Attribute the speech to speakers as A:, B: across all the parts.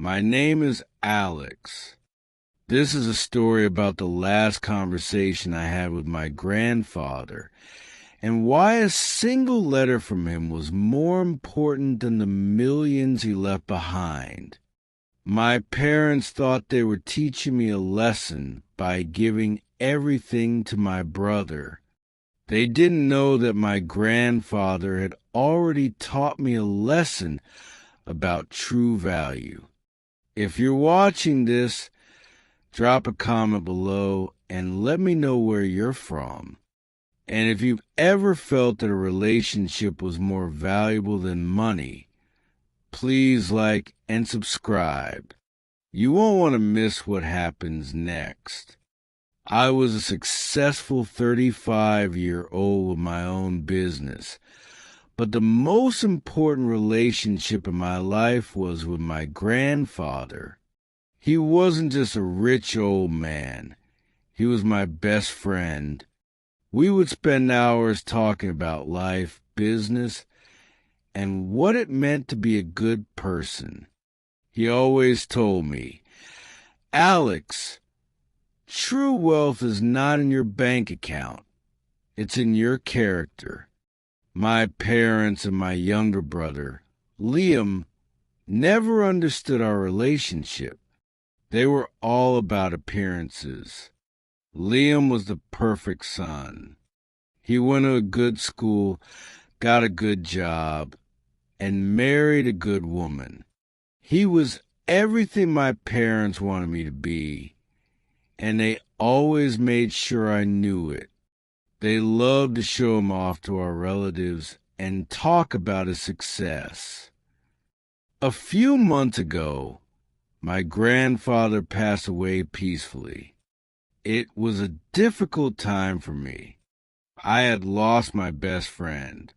A: My name is Alex. This is a story about the last conversation I had with my grandfather and why a single letter from him was more important than the millions he left behind. My parents thought they were teaching me a lesson by giving everything to my brother. They didn't know that my grandfather had already taught me a lesson about true value. If you're watching this, drop a comment below and let me know where you're from. And if you've ever felt that a relationship was more valuable than money, please like and subscribe. You won't want to miss what happens next. I was a successful 35-year-old with my own business, but the most important relationship in my life was with my grandfather. He wasn't just a rich old man. He was my best friend. We would spend hours talking about life, business, and what it meant to be a good person. He always told me, "Alex, true wealth is not in your bank account. It's in your character." My parents and my younger brother, Liam, never understood our relationship. They were all about appearances. Liam was the perfect son. He went to a good school, got a good job, and married a good woman. He was everything my parents wanted me to be, and they always made sure I knew it. They loved to show him off to our relatives and talk about his success. A few months ago, my grandfather passed away peacefully. It was a difficult time for me. I had lost my best friend,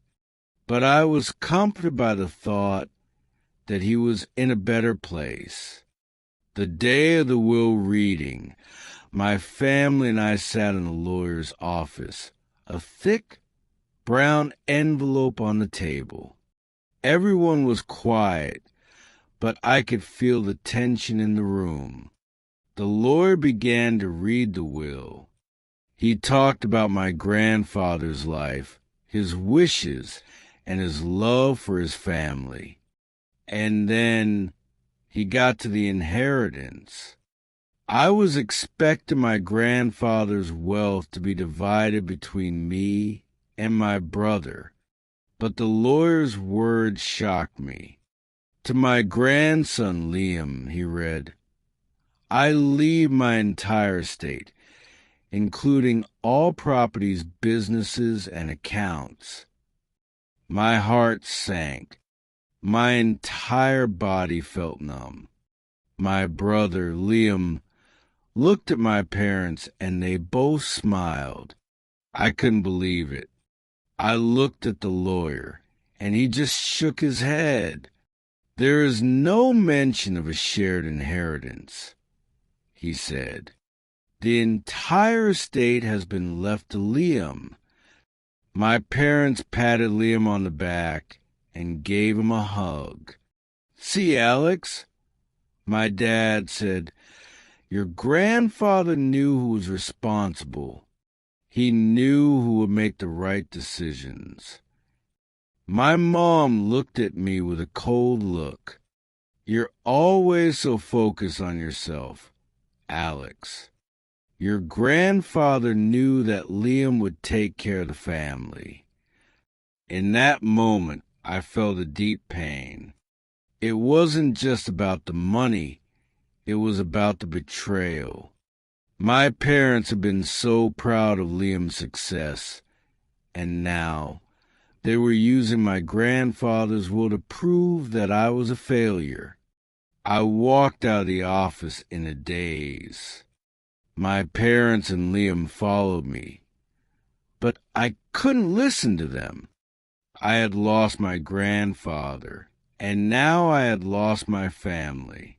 A: but I was comforted by the thought that he was in a better place. The day of the will reading, my family and I sat in the lawyer's office, a thick brown envelope on the table. Everyone was quiet, but I could feel the tension in the room. The lawyer began to read the will. He talked about my grandfather's life, his wishes, and his love for his family. And then he got to the inheritance. I was expecting my grandfather's wealth to be divided between me and my brother, but the lawyer's words shocked me. To my grandson Liam, he read, "I leave my entire estate, including all properties, businesses, and accounts." My heart sank. My entire body felt numb. My brother, Liam, looked at my parents, and they both smiled. I couldn't believe it. I looked at the lawyer, and he just shook his head. "There is no mention of a shared inheritance," he said. "The entire estate has been left to Liam." My parents patted Liam on the back and gave him a hug. "See, Alex," my dad said, "your grandfather knew who was responsible. He knew who would make the right decisions." My mom looked at me with a cold look. "You're always so focused on yourself, Alex. Your grandfather knew that Liam would take care of the family." In that moment, I felt a deep pain. It wasn't just about the money. It was about the betrayal. My parents had been so proud of Liam's success, and now they were using my grandfather's will to prove that I was a failure. I walked out of the office in a daze. My parents and Liam followed me, but I couldn't listen to them. I had lost my grandfather, and now I had lost my family.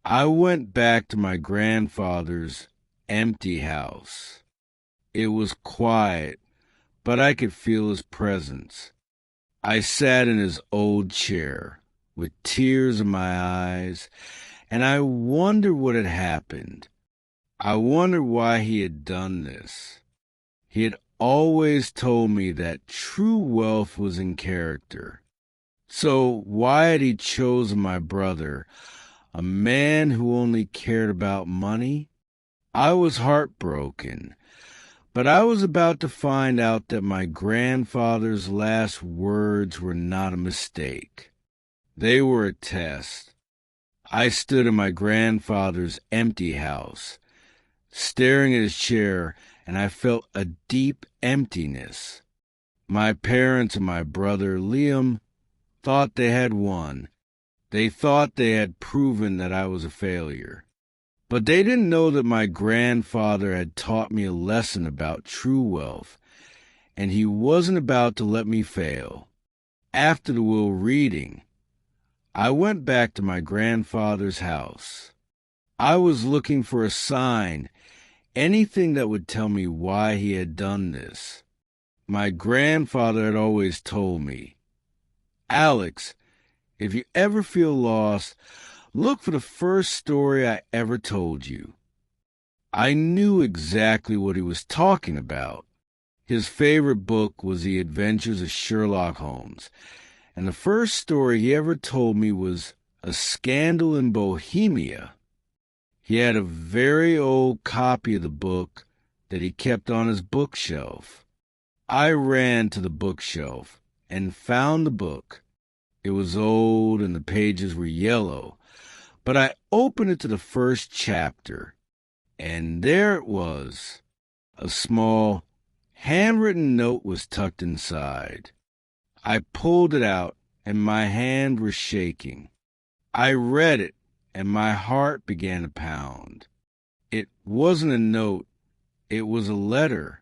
A: I went back to my grandfather's empty house. It was quiet, but I could feel his presence. I sat in his old chair, with tears in my eyes, and I wondered what had happened. I wondered why he had done this. He had always told me that true wealth was in character. So why had he chosen my brother, a man who only cared about money? I was heartbroken, but I was about to find out that my grandfather's last words were not a mistake. They were a test. I stood in my grandfather's empty house, staring at his chair, and I felt a deep emptiness. My parents and my brother Liam thought they had won. They thought they had proven that I was a failure. But they didn't know that my grandfather had taught me a lesson about true wealth, and he wasn't about to let me fail. After the will reading, I went back to my grandfather's house. I was looking for a sign, anything that would tell me why he had done this. My grandfather had always told me, "Alex, if you ever feel lost, look for the first story I ever told you." I knew exactly what he was talking about. His favorite book was The Adventures of Sherlock Holmes, and the first story he ever told me was A Scandal in Bohemia. He had a very old copy of the book that he kept on his bookshelf. I ran to the bookshelf and found the book. It was old and the pages were yellow, but I opened it to the first chapter, and there it was. A small, handwritten note was tucked inside. I pulled it out, and my hand was shaking. I read it, and my heart began to pound. It wasn't a note, it was a letter.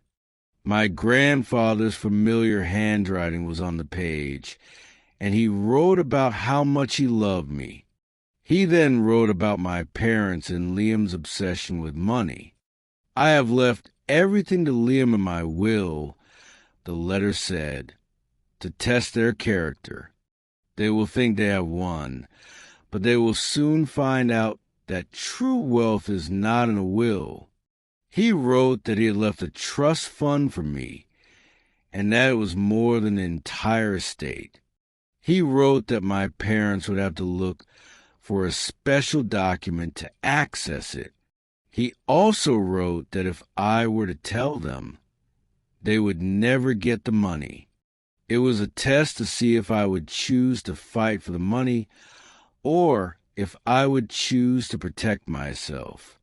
A: My grandfather's familiar handwriting was on the page, and he wrote about how much he loved me. He then wrote about my parents and Liam's obsession with money. "I have left everything to Liam in my will," the letter said, "to test their character. They will think they have won, but they will soon find out that true wealth is not in a will." He wrote that he had left a trust fund for me, and that it was more than an entire estate. He wrote that my parents would have to look for a special document to access it. He also wrote that if I were to tell them, they would never get the money. It was a test to see if I would choose to fight for the money or if I would choose to protect myself.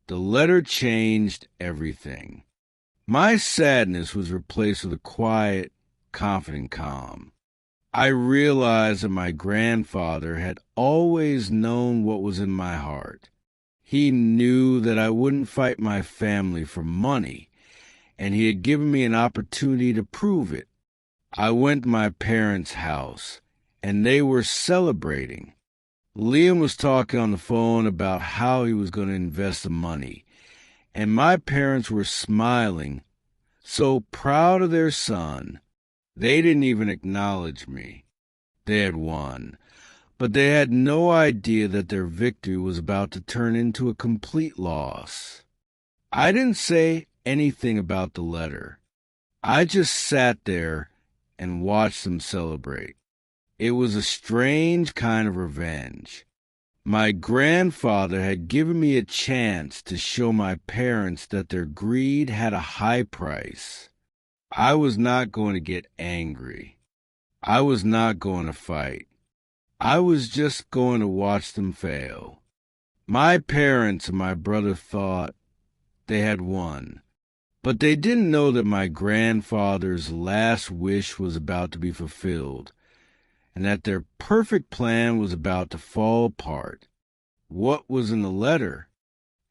A: The letter changed everything. My sadness was replaced with a quiet, confident calm. I realized that my grandfather had always known what was in my heart. He knew that I wouldn't fight my family for money, and he had given me an opportunity to prove it. I went to my parents' house, and they were celebrating. Liam was talking on the phone about how he was going to invest the money, and my parents were smiling, so proud of their son. They didn't even acknowledge me. They had won, but they had no idea that their victory was about to turn into a complete loss. I didn't say anything about the letter. I just sat there and watched them celebrate. It was a strange kind of revenge. My grandfather had given me a chance to show my parents that their greed had a high price. I was not going to get angry. I was not going to fight. I was just going to watch them fail. My parents and my brother thought they had won, but they didn't know that my grandfather's last wish was about to be fulfilled, and that their perfect plan was about to fall apart. What was in the letter?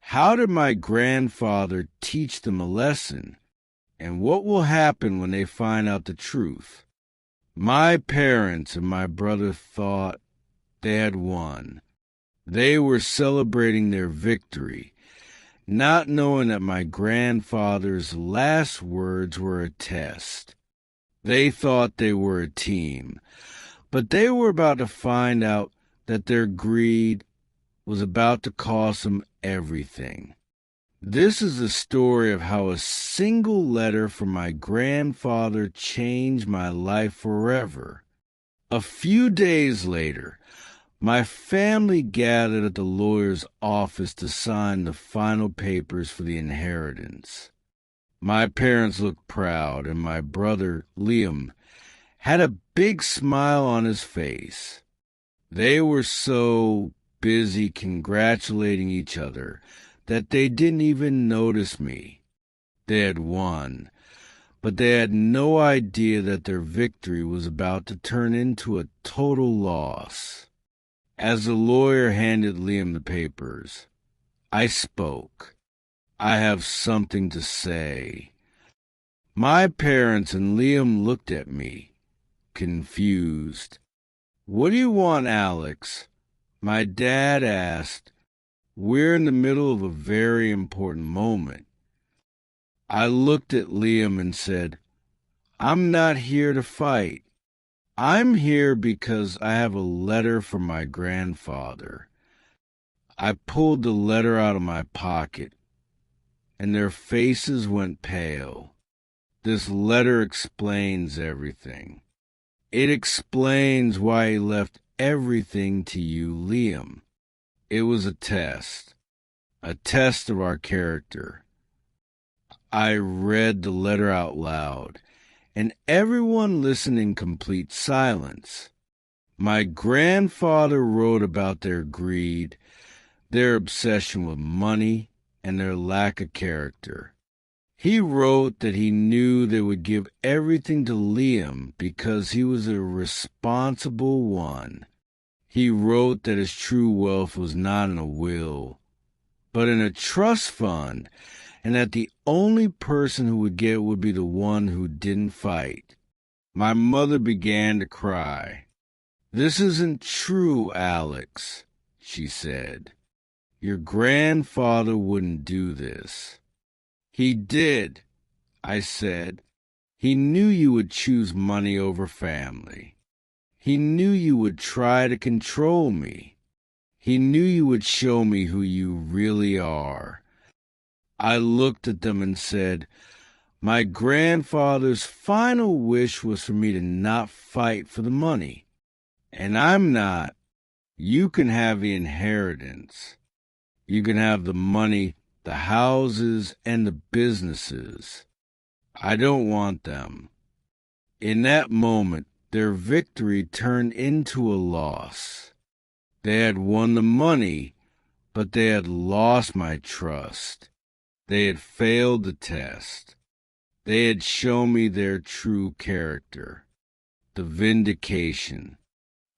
A: How did my grandfather teach them a lesson? And what will happen when they find out the truth? My parents and my brother thought they had won. They were celebrating their victory, not knowing that my grandfather's last words were a test. They thought they were a team, but they were about to find out that their greed was about to cost him everything. This is the story of how a single letter from my grandfather changed my life forever. A few days later, my family gathered at the lawyer's office to sign the final papers for the inheritance. My parents looked proud, and my brother, Liam, had a big smile on his face. They were so busy congratulating each other that they didn't even notice me. They had won, but they had no idea that their victory was about to turn into a total loss. As the lawyer handed Liam the papers, I spoke. I have something to say. My parents and Liam looked at me, confused. What do you want, Alex? My dad asked. We're in the middle of a very important moment. I looked at Liam and said, I'm not here to fight. I'm here because I have a letter from my grandfather. I pulled the letter out of my pocket, and their faces went pale. This letter explains everything. It explains why he left everything to you, Liam. It was a test of our character. I read the letter out loud, and everyone listened in complete silence. My grandfather wrote about their greed, their obsession with money, and their lack of character. He wrote that he knew they would give everything to Liam because he was a responsible one. He wrote that his true wealth was not in a will, but in a trust fund, and that the only person who would get it would be the one who didn't fight. My mother began to cry. This isn't true, Alex, she said. Your grandfather wouldn't do this. He did, I said. He knew you would choose money over family. He knew you would try to control me. He knew you would show me who you really are. I looked at them and said, my grandfather's final wish was for me to not fight for the money. And I'm not. You can have the inheritance. You can have the money, the houses, and the businesses. I don't want them. In that moment, their victory turned into a loss. They had won the money, but they had lost my trust. They had failed the test. They had shown me their true character, the vindication.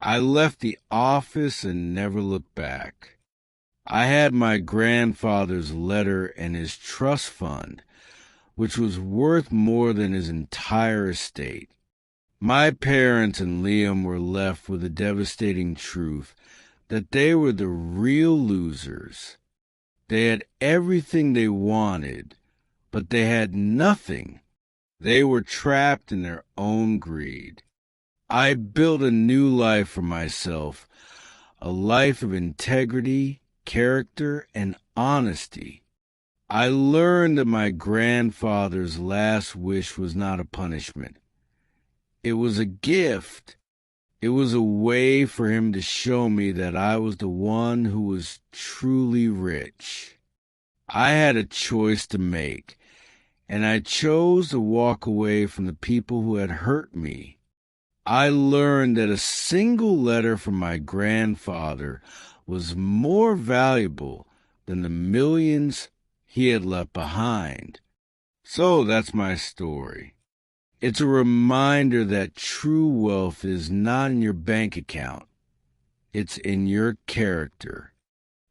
A: I left the office and never looked back. I had my grandfather's letter and his trust fund, which was worth more than his entire estate. My parents and Liam were left with the devastating truth that they were the real losers. They had everything they wanted, but they had nothing. They were trapped in their own greed. I built a new life for myself, a life of integrity, character, and honesty. I learned that my grandfather's last wish was not a punishment. It was a gift. It was a way for him to show me that I was the one who was truly rich. I had a choice to make, and I chose to walk away from the people who had hurt me. I learned that a single letter from my grandfather was more valuable than the millions he had left behind. So that's my story. It's a reminder that true wealth is not in your bank account. It's in your character.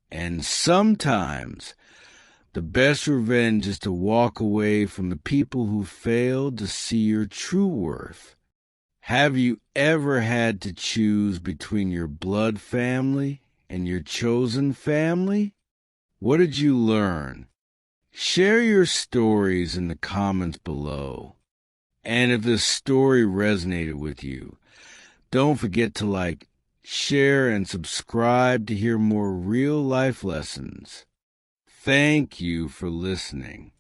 A: And sometimes the best revenge is to walk away from the people who failed to see your true worth. Have you ever had to choose between your blood family and your chosen family? What did you learn? Share your stories in the comments below. And if this story resonated with you, don't forget to like share, and subscribe to hear more real-life lessons. Thank you for listening.